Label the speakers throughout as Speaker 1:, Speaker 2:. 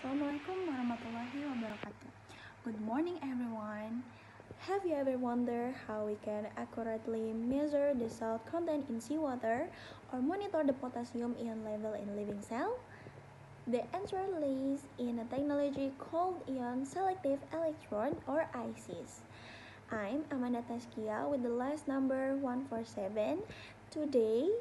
Speaker 1: Assalamualaikum warahmatullahi wabarakatuh. Good morning, everyone. Have you ever wondered how we can accurately measure the salt content in seawater or monitor the potassium ion level in living cell? The answer lies in a technology called ion selective electrode or ICs. I'm Amanda Taskia with the last number 147. Today,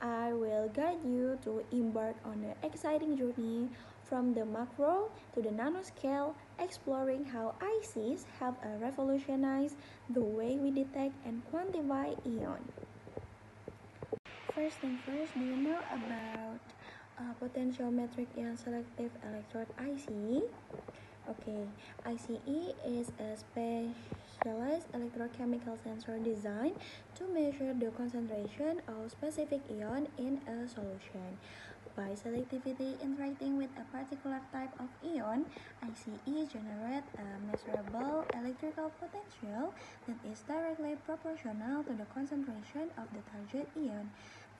Speaker 1: I will guide you to embark on an exciting journey from the macro to the nanoscale, exploring how ICs have revolutionized the way we detect and quantify ion. First thing first, do you know about potentiometric ion selective electrode IC? Okay, ICE is a specialized electrochemical sensor designed to measure the concentration of specific ion in a solution. By selectively interacting with a particular type of ion, ICE generates a measurable electrical potential that is directly proportional to the concentration of the target ion.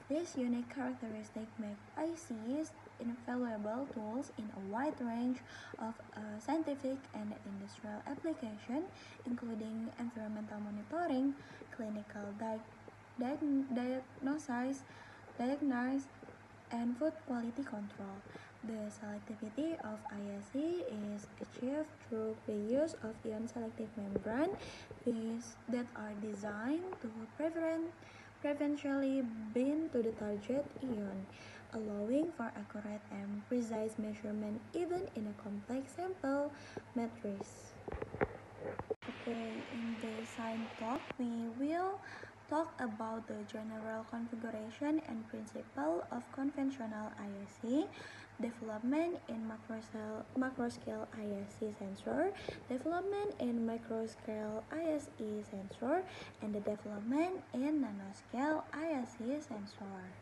Speaker 1: This unique characteristic makes ICs invaluable tools in a wide range of scientific and industrial applications, including environmental monitoring, clinical diagnosis, and food quality control. The selectivity of ISE is achieved through the use of ion-selective membranes that are designed to preferentially bind to the target ion, allowing for accurate and precise measurement even in a complex sample matrix. Okay, in the science talk, we will talk about the general configuration and principle of conventional ISE, development in macroscale ISE sensor, development in microscale ISE sensor, and the development in nanoscale ISE sensor.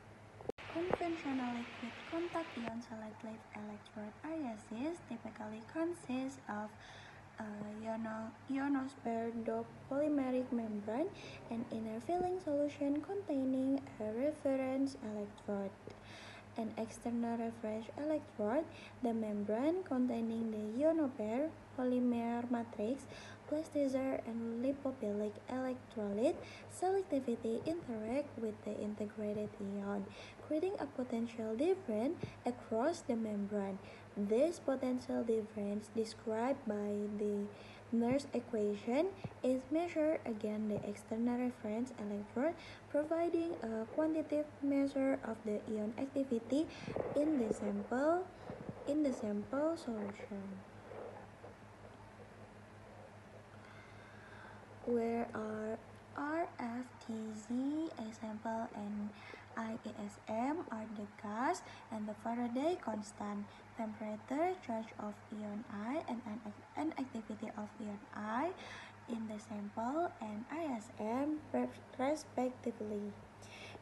Speaker 1: Conventional liquid contact ion selective electrode ISEs typically consist of ionosphere doped polymeric membrane and inner filling solution containing a reference electrode. An external reference electrode, the membrane containing the ionosphere polymer matrix, plasticizer, and lipophilic electrolyte selectivity interact with the integrated ion, creating a potential difference across the membrane. This potential difference, described by the Nernst equation, is measured against the external reference electrode, providing a quantitative measure of the ion activity in the sample solution. Where are RFTZ, example, and IASM are the gas and the Faraday constant, temperature, charge of ion I, and activity of ion I in the sample and ISM respectively.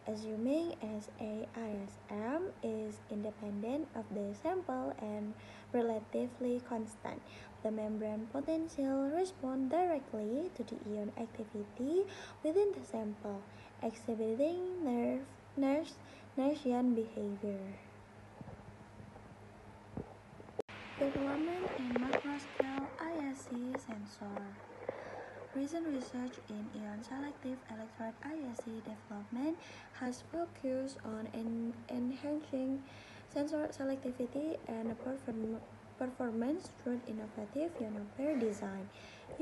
Speaker 1: Assuming ISM is independent of the sample and relatively constant, the membrane potential responds directly to the ion activity within the sample, exhibiting Nernstian behavior. Development in macroscale ISE sensor. Recent research in ion selective electrode ISE development has focused on enhancing sensor selectivity and performance through innovative ionosphere design.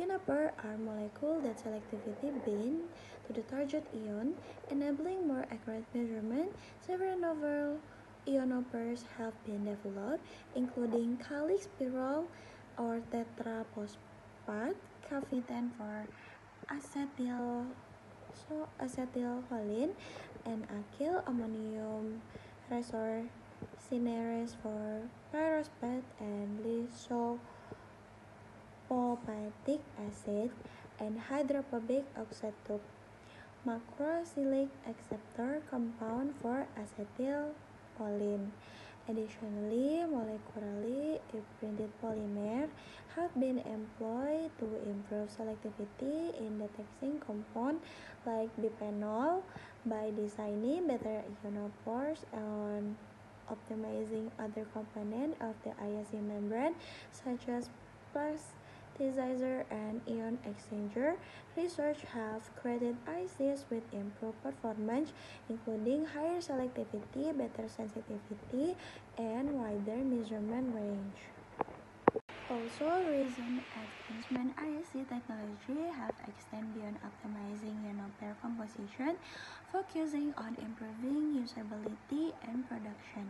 Speaker 1: Ionosphere are molecules that selectively bind to the target ion, enabling more accurate measurement. Several novel ionospheres have been developed, including calyx spiral or tetraphosphate, cavitan for acetylcholine, and acyl ammonium resorcinase for pyrophosphate and lysophosphatic acid, and hydrophobic oxytube macrocyclic acceptor compound for acetylcholine. Additionally, molecularly imprinted polymers have been employed to improve selectivity in detecting compounds like bisphenol by designing better ionophores optimizing other components of the ISE membrane, such as plasticizer and ion exchanger. Research have created ICs with improved performance, including higher selectivity, better sensitivity, and wider measurement range. Also, recent advancement ISC technology have extended beyond optimizing nanopair composition, focusing on improving usability and production.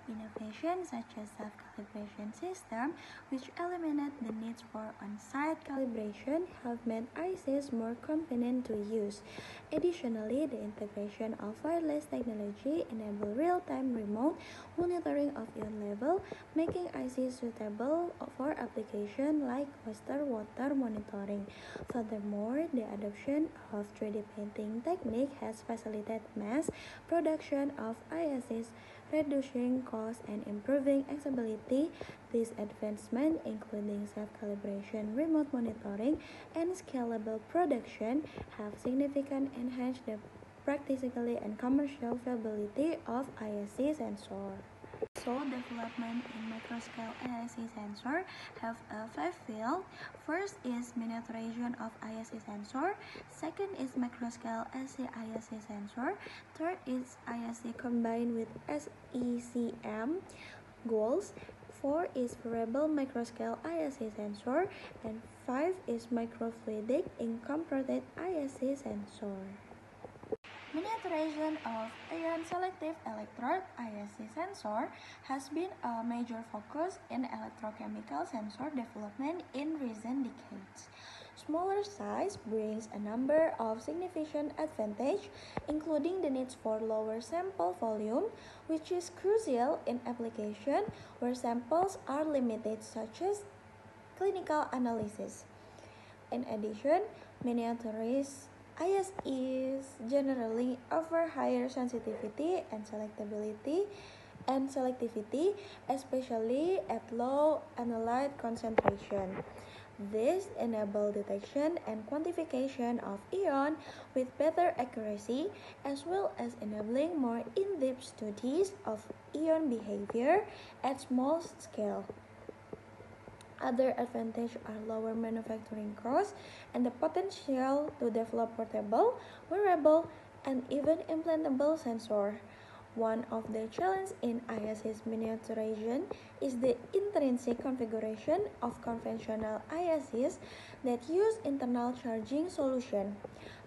Speaker 1: Innovations such as self-calibration system, which eliminate the need for on-site calibration, have made ICs more convenient to use. Additionally, the integration of wireless technology enable real-time remote monitoring of ion level, making ICs suitable for applications like water monitoring. Furthermore, the adoption of 3D printing technique has facilitated mass production of ICs, reducing costs and improving accessibility. These advancements, including self-calibration, remote monitoring, and scalable production, have significantly enhanced the practicality and commercial viability of ISC sensor. So, development in microscale ISC sensor have a five field. First is miniaturization of ISC sensor. Second is microscale SC-ISC sensor. Third is ISC combined with SECM goals. 4 is variable microscale ISC sensor, and 5 is microfluidic incorporated ISC sensor. Miniaturization of ion selective electrode ISC sensor has been a major focus in electrochemical sensor development in recent decades. Smaller size brings a number of significant advantages, including the need for lower sample volume, which is crucial in applications where samples are limited, such as clinical analysis. In addition, miniaturized ISEs generally offer higher sensitivity and selectivity, especially at low analyte concentration. This enables detection and quantification of ion with better accuracy, as well as enabling more in-depth studies of ion behavior at small scale. Other advantages are lower manufacturing costs and the potential to develop portable, wearable, and even implantable sensor. One of the challenges in IS's miniaturization is the intrinsic configuration of conventional ISs that use internal charging solution.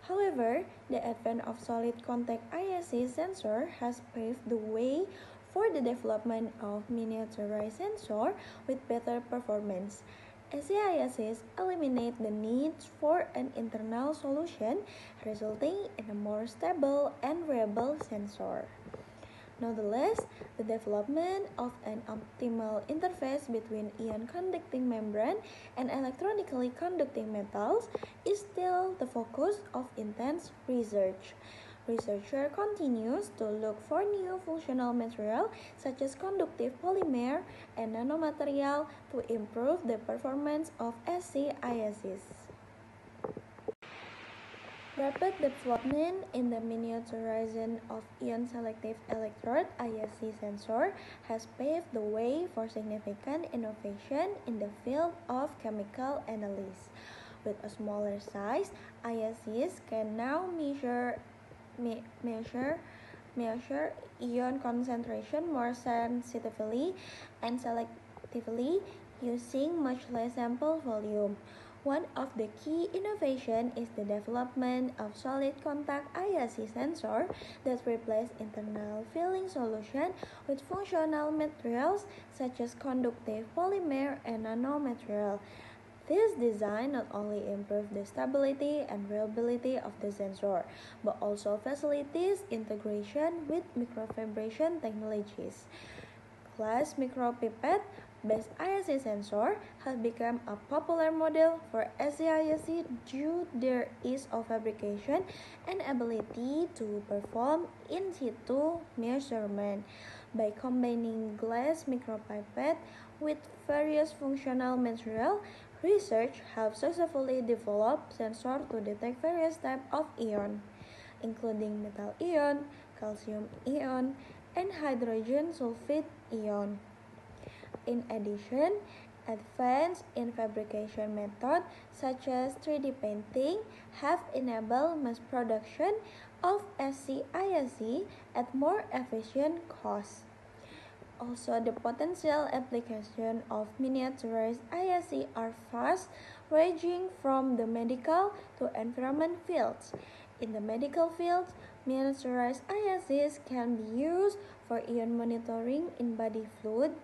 Speaker 1: However, the advent of solid contact ISC sensor has paved the way for the development of miniaturized sensor with better performance. SCISs eliminate the need for an internal solution, resulting in a more stable and reliable sensor. Nonetheless, the development of an optimal interface between ion-conducting membrane and electronically conducting metals is still the focus of intense research. Researcher continues to look for new functional material such as conductive polymer and nanomaterial to improve the performance of SCISs. Rapid development in the miniaturization of ion-selective electrode ISC sensor has paved the way for significant innovation in the field of chemical analysis. With a smaller size, ISCs can now measure ion concentration more sensitively and selectively using much less sample volume. One of the key innovations is the development of solid contact ISC sensor that replace internal filling solution with functional materials such as conductive polymer and nanomaterial. This design not only improves the stability and reliability of the sensor, but also facilitates integration with microfibrillation technologies. Glass micropipette based ISC sensor has become a popular model for SCISC due to their ease of fabrication and ability to perform in situ measurement. By combining glass micropipette with various functional material, research have successfully developed sensors to detect various types of ion, including metal ion, calcium ion, and hydrogen sulfide ion. In addition, advances in fabrication methods such as 3D painting have enabled mass production of SCISC at more efficient costs. Also, the potential application of miniaturized ISC are vast, ranging from the medical to environment fields. In the medical field, miniaturized ISCs can be used for ion monitoring in body fluids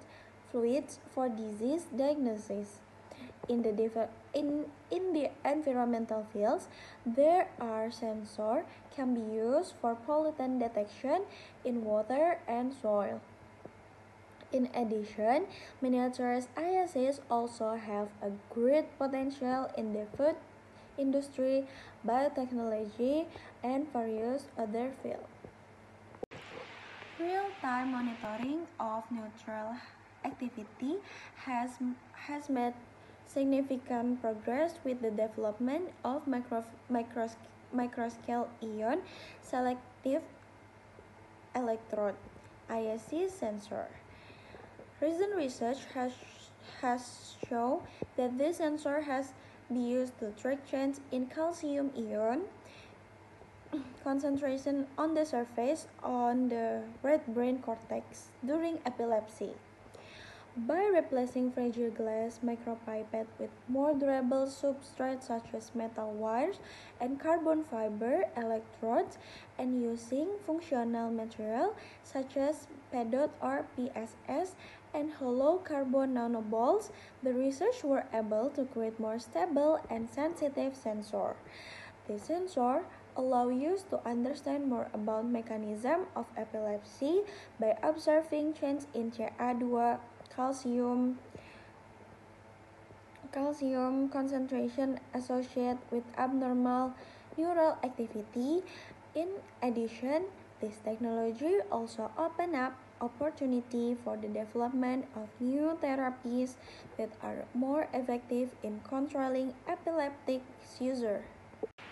Speaker 1: for disease diagnosis. In the environmental fields, there are sensors can be used for pollutant detection in water and soil. In addition, miniaturized ISCs also have a great potential in the food industry, biotechnology, and various other fields. Real-time monitoring of neutral activity has made significant progress with the development of microscale ion selective electrode ISC sensor. Recent research has shown that this sensor has been used to track change in calcium ion concentration on the surface on the red brain cortex during epilepsy. By replacing fragile glass micropipette with more durable substrates such as metal wires and carbon fiber electrodes and using functional material such as PEDOT or PSS and hollow carbon nanoballs, the researchers were able to create more stable and sensitive sensor. The sensor allow you to understand more about mechanism of epilepsy by observing change in Ca2 calcium concentration associated with abnormal neural activity. In addition, this technology also open up opportunity for the development of new therapies that are more effective in controlling epileptic seizures.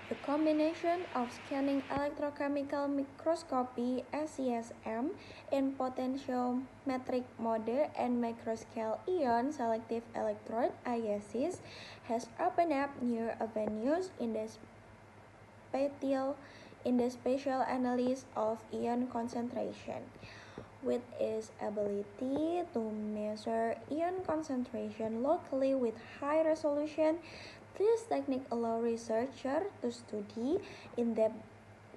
Speaker 1: The combination of scanning electrochemical microscopy (SCSM) in potentiometric mode and microscale ion selective electrode (ISCs) has opened up new avenues in the spatial analysis of ion concentration. With its ability to measure ion concentration locally with high resolution, this technique allows researchers to study in depth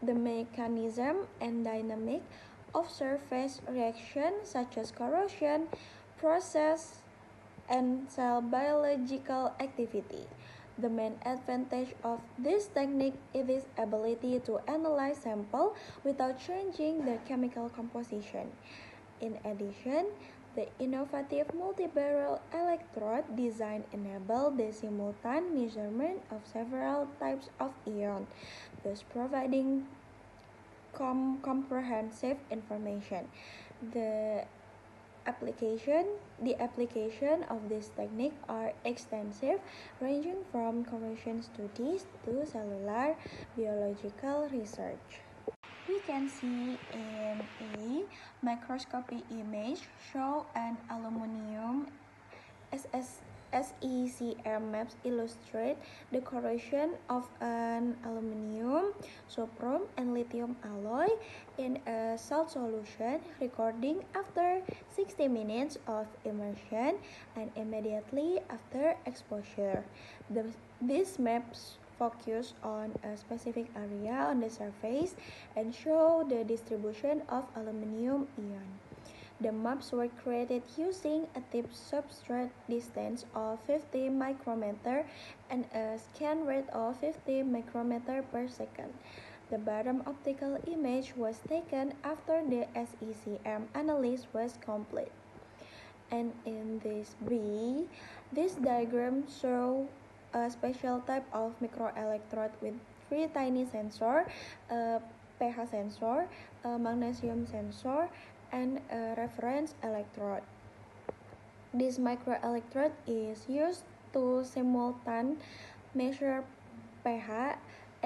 Speaker 1: the mechanism and dynamic of surface reactions such as corrosion, process, and cell biological activity. The main advantage of this technique is its ability to analyze samples without changing their chemical composition. In addition, the innovative multi-barrel electrode design enables the simultaneous measurement of several types of ion, thus providing comprehensive information. The application of this technique are extensive, ranging from corrosion studies to cellular biological research. We can see in a microscopy image show an aluminum SECM maps illustrate the corrosion of an aluminum, sodium, and lithium alloy in a salt solution, recording after 60 minutes of immersion and immediately after exposure. These maps focus on a specific area on the surface and show the distribution of aluminum ion. The maps were created using a tip substrate distance of 50 micrometer and a scan rate of 50 micrometer per second. The bottom optical image was taken after the SECM analysis was complete. And in this diagram shows a special type of microelectrode with 3 tiny sensors, a pH sensor, a magnesium sensor, and a reference electrode. This microelectrode is used to simultaneously measure pH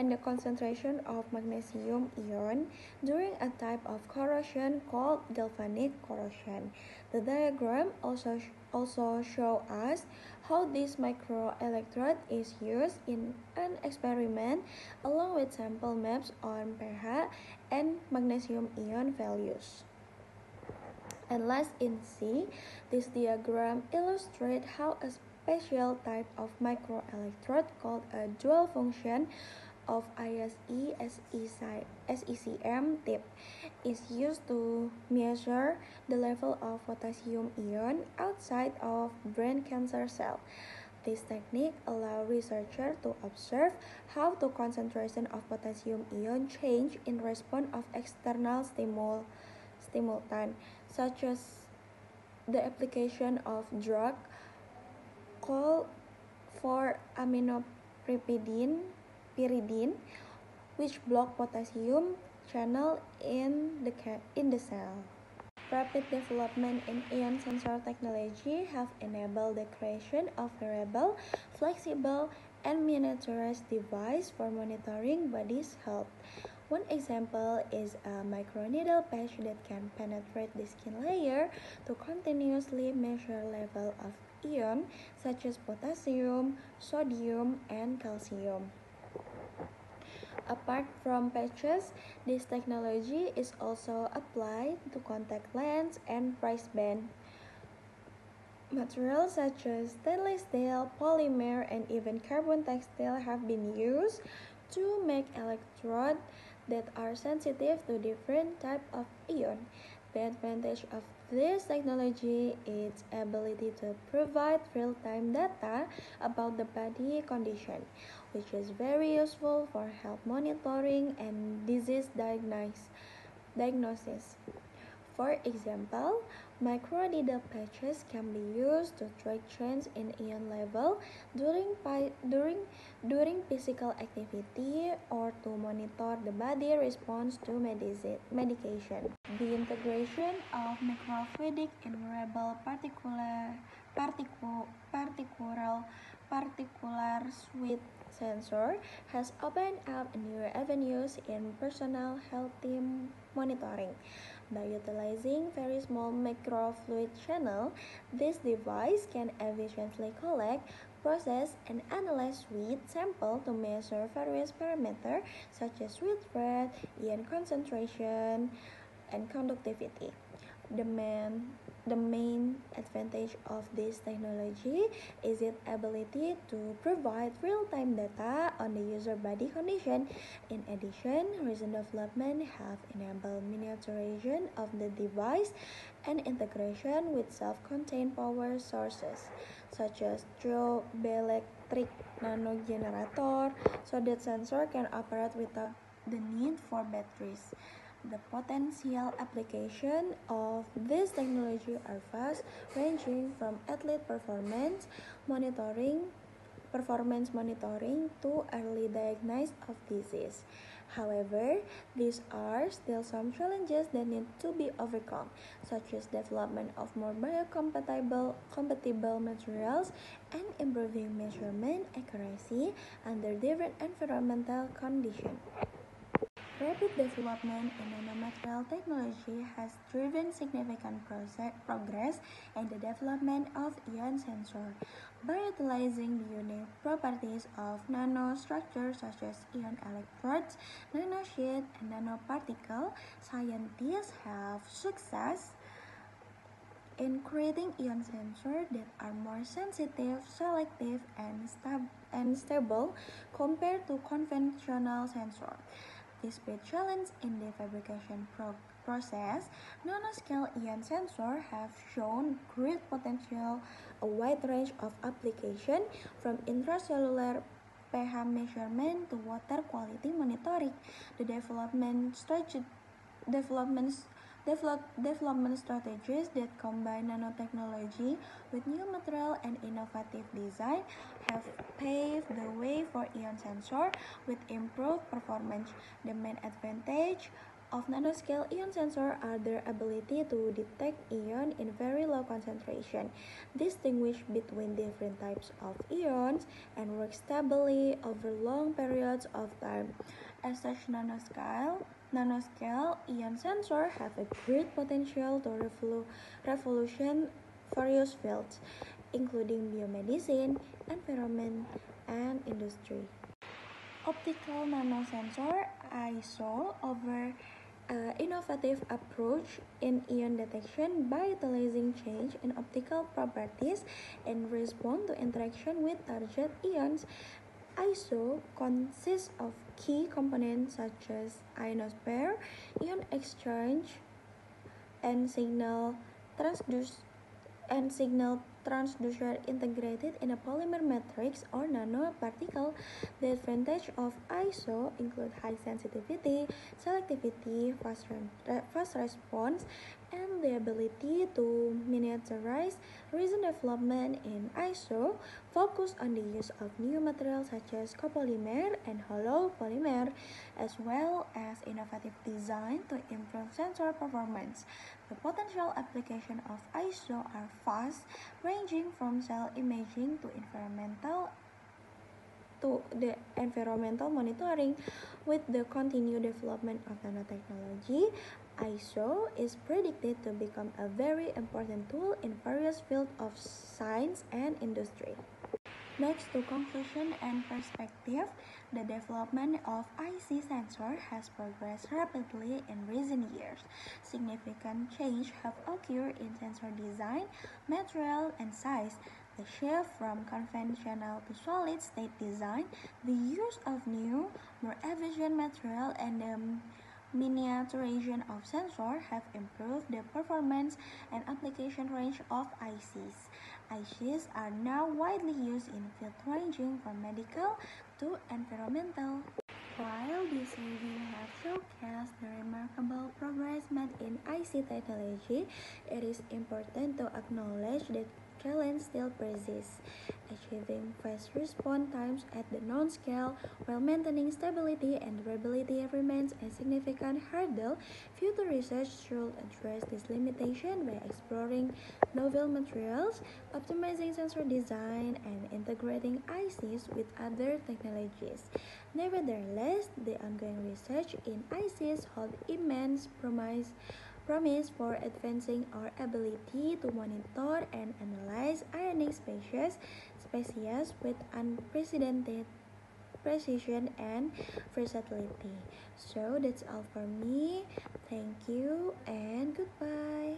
Speaker 1: and the concentration of magnesium ion during a type of corrosion called galvanic corrosion. The diagram also shows us how this microelectrode is used in an experiment along with sample maps on pH and magnesium ion values. And last in C, this diagram illustrates how a special type of microelectrode called a dual function of SECM tip is used to measure the level of potassium ion outside of brain cancer cell. This technique allows researchers to observe how the concentration of potassium ion change in response of external stimulant, such as the application of drug called for aminopyridine, which block potassium channel in the cell. Rapid development in ion sensor technology have enabled the creation of variable, flexible, and miniaturized device for monitoring body's health. One example is a microneedle patch that can penetrate the skin layer to continuously measure level of ion such as potassium, sodium, and calcium. Apart from patches, this technology is also applied to contact lens and wristband. Materials such as stainless steel, polymer, and even carbon textile have been used to make electrodes that are sensitive to different types of ion. The advantage of this technology is its ability to provide real-time data about the body condition, which is very useful for health monitoring and disease diagnosis. For example, microneedle patches can be used to track change in ion level during physical activity or to monitor the body response to medication. The integration of microfluidic invariable particular sweet sensor has opened up new avenues in personal health monitoring. By utilizing very small microfluid channel, this device can efficiently collect, process, and analyze sweat sample to measure various parameters such as sweat rate, ion concentration, and conductivity. The main advantage of this technology is its ability to provide real-time data on the user body condition. In addition, recent development have enabled miniaturization of the device and integration with self-contained power sources, such as electric nanogenerator, so that sensor can operate without the need for batteries. The potential application of this technology are vast, ranging from athlete performance monitoring to early diagnosis of disease. However, these are still some challenges that need to be overcome, such as development of more biocompatible materials and improving measurement accuracy under different environmental conditions. Rapid development in nanomaterial technology has driven significant progress in the development of ion sensor. By utilizing the unique properties of nanostructures such as ion electrodes, nanosheet, and nanoparticle, scientists have success in creating ion sensors that are more sensitive, selective, and stable compared to conventional sensors. Despite challenge in the fabrication process, nanoscale ion sensors have shown great potential, a wide range of application from intracellular pH measurement to water quality monitoring. The development strategies that combine nanotechnology with new material and innovative design have paved the way for ion sensor with improved performance. The main advantage of nanoscale ion sensor are their ability to detect ion in very low concentration, distinguish between different types of ions, and work stably over long periods of time. As such, nanoscale ion sensor have a great potential to revolution various fields, including biomedicine, environment, and industry. Optical nanosensor ISO over innovative approach in ion detection by utilizing change in optical properties and respond to interaction with target ions. ISO consists of key components such as ionosphere, ion exchange, and signal transducer integrated in a polymer matrix or nanoparticle. The advantage of ISO include high sensitivity, selectivity, fast response, and the ability to miniaturize. Recent development in ISO focus on the use of new materials such as copolymer and hollow polymer, as well as innovative design to improve sensor performance. The potential application of ISO are vast, ranging from cell imaging to the environmental monitoring. With the continued development of nanotechnology, ISO is predicted to become a very important tool in various fields of science and industry. Next, to conclusion and perspective, the development of IC sensor has progressed rapidly in recent years. Significant change have occurred in sensor design, material, and size. The shift from conventional to solid-state design, the use of new, more efficient material, and the miniaturization of sensor have improved the performance and application range of ICs. ICs are now widely used in fields ranging from medical to environmental. While this review has showcased the remarkable progress made in IC technology, it is important to acknowledge that challenge still persists. Achieving fast response times at the known scale while maintaining stability and durability remains a significant hurdle. Future research should address this limitation by exploring novel materials, optimizing sensor design, and integrating ICs with other technologies. Nevertheless, the ongoing research in ICs hold immense promise for advancing our ability to monitor and analyze ionic species with unprecedented precision and versatility. So that's all for me. Thank you and goodbye.